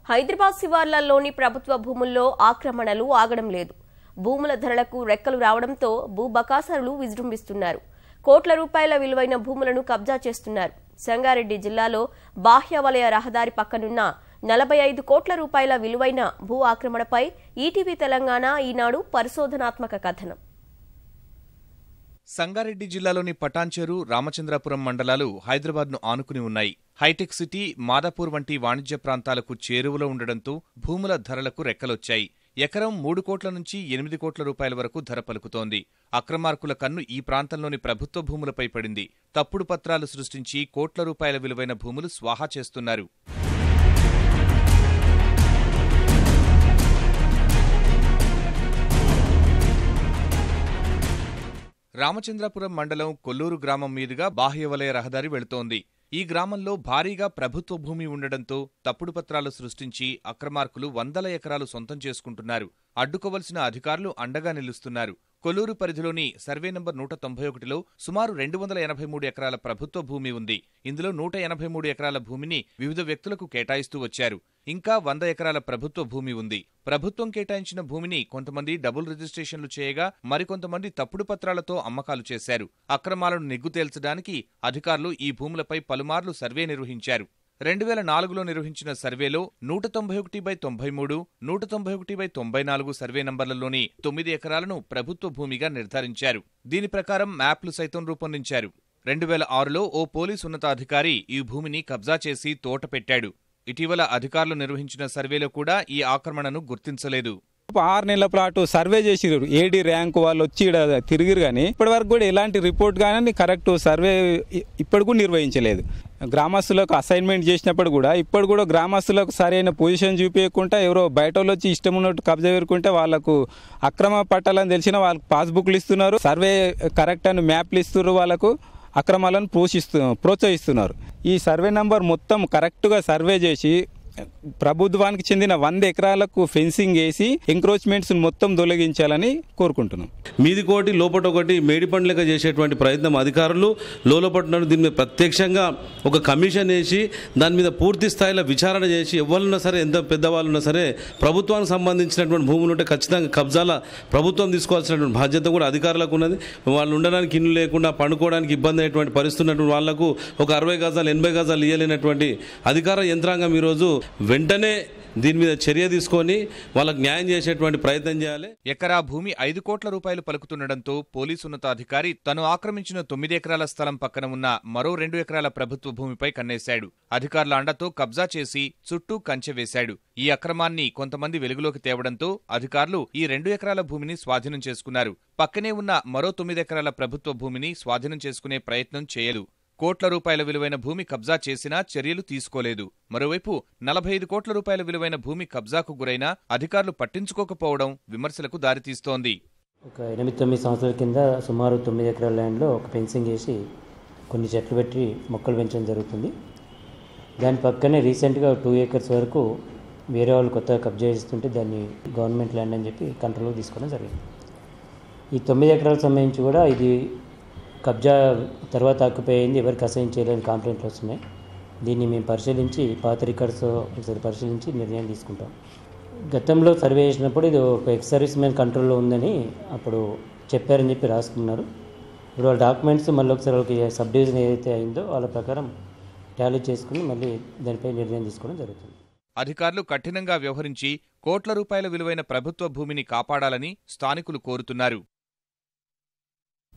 హైదరాబాద్ శివార్లలోని ప్రభుత్వ భూముల్లో ఆక్రమణలు ఆగడం లేదు. భూముల ధరలకు రెక్కలు రావడంతో భూ బకాసరులు విజృంభిస్తున్నారు. కోట్ల రూపాయల విలువైన భూములను కబ్జా చేస్తున్నారు. సంగారెడ్డి జిల్లాలో బాహ్య వలయ రహదారి పక్కనున్న 45 కోట్ల రూపాయల విలువైన భూ ఆక్రమణపై ఈటీవీ తెలంగాణ ఈనాడు పరిశోధనాత్మక కథనం. సంగారెడ్డి జిల్లాలోని పటాన్చెరు, రామచంద్రాపురం మండలాలు హైదరాబాద్ను ఆనుకుని ఉన్నాయి. హైటెక్ సిటీ, మాదాపూర్ వంటి వాణిజ్య ప్రాంతాలకు చేరువలో ఉండడంతో భూముల ధరలకు రెక్కలొచ్చాయి. ఎకరం 3 కోట్ల నుంచి 8 కోట్ల రూపాయల వరకు ధర పలుకుతోంది. అక్రమార్కుల కన్ను ఈ ప్రాంతంలోని ప్రభుత్వ భూములపై పడింది. తప్పుడు పత్రాలు సృష్టించి కోట్ల రూపాయల విలువైన భూములు స్వాహా చేస్తున్నారు. రామచంద్రాపురం మండలం కొల్లూరు గ్రామం మీదుగా బాహ్యవలయ రహదారి వెళుతోంది. ఈ గ్రామంలో భారీగా ప్రభుత్వ భూమి ఉండడంతో తప్పుడు పత్రాలు సృష్టించి అక్రమార్కులు వందల ఎకరాలు సొంతం చేసుకుంటున్నారు. అడ్డుకోవలసిన అధికారులు అండగా నిలుస్తున్నారు. కొల్లూరు పరిధిలోని సర్వే నంబర్ 191లో సుమారు 283 ఎకరాల ప్రభుత్వ భూమి ఉంది. ఇందులో 183 ఎకరాల భూమిని వివిధ వ్యక్తులకు కేటాయిస్తూ వచ్చారు. ఇంకా 100 ఎకరాల ప్రభుత్వ భూమి ఉంది. ప్రభుత్వం కేటాయించిన భూమిని కొంతమంది డబుల్ రిజిస్ట్రేషన్లు చేయగా మరికొంతమంది తప్పుడు పత్రాలతో అమ్మకాలు చేశారు. అక్రమాలను నిగ్గు తేల్చడానికి అధికారులు ఈ భూములపై పలుమార్లు సర్వే నిర్వహించారు. 2004లో నిర్వహించిన సర్వేలో 191/93, 191/94 సర్వే నంబర్లలోని 9 ఎకరాలను ప్రభుత్వ భూమిగా నిర్ధారించారు. దీని ప్రకారం మ్యాప్లు సైతం రూపొందించారు. 2006లో ఓ పోలీసు ఉన్నతాధికారి ఈ భూమిని కబ్జా చేసి తోట పెట్టాడు. ఇటీవల అధికారులు నిర్వహించిన సర్వేలో కూడా ఈ ఆక్రమణను గుర్తించలేదు. 6 నెలల ప్లాటు సర్వే చేసిరు. ఏడీ ర్యాంకు వాళ్ళు వచ్చి తిరిగిరు, కానీ ఇప్పటి వరకు కూడా ఎలాంటి రిపోర్ట్ కానీ కరెక్ట్ సర్వే ఇప్పటికూ నిర్వహించలేదు. గ్రామస్తులకు అసైన్మెంట్ చేసినప్పుడు కూడా ఇప్పుడు కూడా గ్రామస్తులకు సరైన పొజిషన్ చూపించకుండా ఎవరో బయట వాళ్ళు వచ్చి ఇష్టం ఉన్నట్టు కబ్జా పెరుకుంటే వాళ్ళకు అక్రమ పట్టాలని తెలిసిన వాళ్ళకు పాస్బుక్లు ఇస్తున్నారు, సర్వే కరెక్ట్ అని మ్యాప్లు ఇస్తున్నారు, వాళ్ళకు అక్రమాలను ప్రోత్సహిస్తున్నారు. ఈ సర్వే నంబర్ మొత్తం కరెక్ట్గా సర్వే చేసి ప్రభుత్వానికి చెందిన 100 ఎకరాలకు ఫెన్సింగ్ వేసి ఎంక్రోచ్మెంట్స్ మొత్తం తొలగించాలని కోరుకుంటున్నాం. మీది కోటి లోపట ఒకటి మేడి పండు లెక్క చేసేటువంటి ప్రయత్నం అధికారులు లోపల దీని మీద ప్రత్యక్షంగా ఒక కమిషన్ వేసి దాని మీద పూర్తి స్థాయిలో విచారణ చేసి ఎవరున్నా సరే, ఎంత పెద్దవాళ్ళు ఉన్నా సరే, ప్రభుత్వానికి సంబంధించినటువంటి భూములు ఉంటే ఖచ్చితంగా కబ్జాల ప్రభుత్వం తీసుకోవాల్సినటువంటి బాధ్యత కూడా అధికారులకు ఉన్నది. వాళ్ళు ఉండడానికి ఇల్లు లేకుండా పండుకోవడానికి ఇబ్బంది అయ్యేటువంటి పరిస్థితి ఉన్నటువంటి వాళ్లకు ఒక 60 గజాలు 80 గజాలు ఇవ్వలేనటువంటి అధికార యంత్రాంగం ఈరోజు వెంటనే దీని మీద చర్య తీసుకొని వాళ్ళకు న్యాయం చేసేటువంటి ప్రయత్నం చేయాలి. ఎకరా భూమి 5 కోట్ల రూపాయలు పలుకుతుండటంతో పోలీసు ఉన్నతాధికారి తను ఆక్రమించిన 9 ఎకరాల స్థలం పక్కన ఉన్న మరో 2 ఎకరాల ప్రభుత్వ భూమిపై కన్నేశాడు. అధికారుల అండతో కబ్జా చేసి చుట్టూ కంచె వేశాడు. ఈ అక్రమాన్ని కొంతమంది వెలుగులోకి తేవడంతో అధికారులు ఈ 2 ఎకరాల భూమిని స్వాధీనం చేసుకున్నారు. పక్కనే ఉన్న మరో 9 ఎకరాల ప్రభుత్వ భూమిని స్వాధీనం చేసుకునే ప్రయత్నం చేయలేదు. కోట్ల రూపాయల విలువైన భూమి కబ్జా చేసినా చర్యలు తీసుకోలేదు. మరోవైపు 45 కోట్ల రూపాయల విలువైన భూమి కబ్జాకు గురైనా అధికారులు పట్టించుకోకపోవడం విమర్శలకు దారితీస్తోంది. ఒక 8-9 సంవత్సరాల కింద సుమారు 9 ఎకరాల ల్యాండ్లో ఒక ఫెన్సింగ్ వేసి కొన్ని చెట్లు పెట్టి మొక్కలు పెంచడం జరుగుతుంది. దాని పక్కనే రీసెంట్గా 2 ఏకర్స్ వరకు వేరే వాళ్ళు కొత్తగా కబ్జా చేస్తుంటే దాన్ని గవర్నమెంట్ ల్యాండ్ అని చెప్పి కంట్రోల్లో తీసుకోవడం జరిగింది. ఈ 9 ఎకరాలకు సంబంధించి కూడా ఇది కబ్జా తర్వాత ఆక్యుపై అయింది, ఎవరికి అసైన్ చేయలేని కంప్లైంట్లు వస్తున్నాయి. దీన్ని మేము పరిశీలించి పాత రికార్డ్స్ ఒకసారి పరిశీలించి నిర్ణయం తీసుకుంటాం. గతంలో సర్వే చేసినప్పుడు ఇది ఒక ఎక్స్ సర్వీస్ మ్యాన్ కంట్రోల్లో ఉందని అప్పుడు చెప్పారని చెప్పి రాసుకున్నారు. ఇప్పుడు వాళ్ళ డాక్యుమెంట్స్ మళ్ళీ ఒకసారి వాళ్ళకి సబ్ డివిజన్ ఏదైతే అయిందో వాళ్ళ ప్రకారం టాలీ చేసుకుని మళ్ళీ దానిపై నిర్ణయం తీసుకోవడం జరుగుతుంది. అధికారులు కఠినంగా వ్యవహరించి కోట్ల రూపాయల విలువైన ప్రభుత్వ భూమిని కాపాడాలని స్థానికులు కోరుతున్నారు.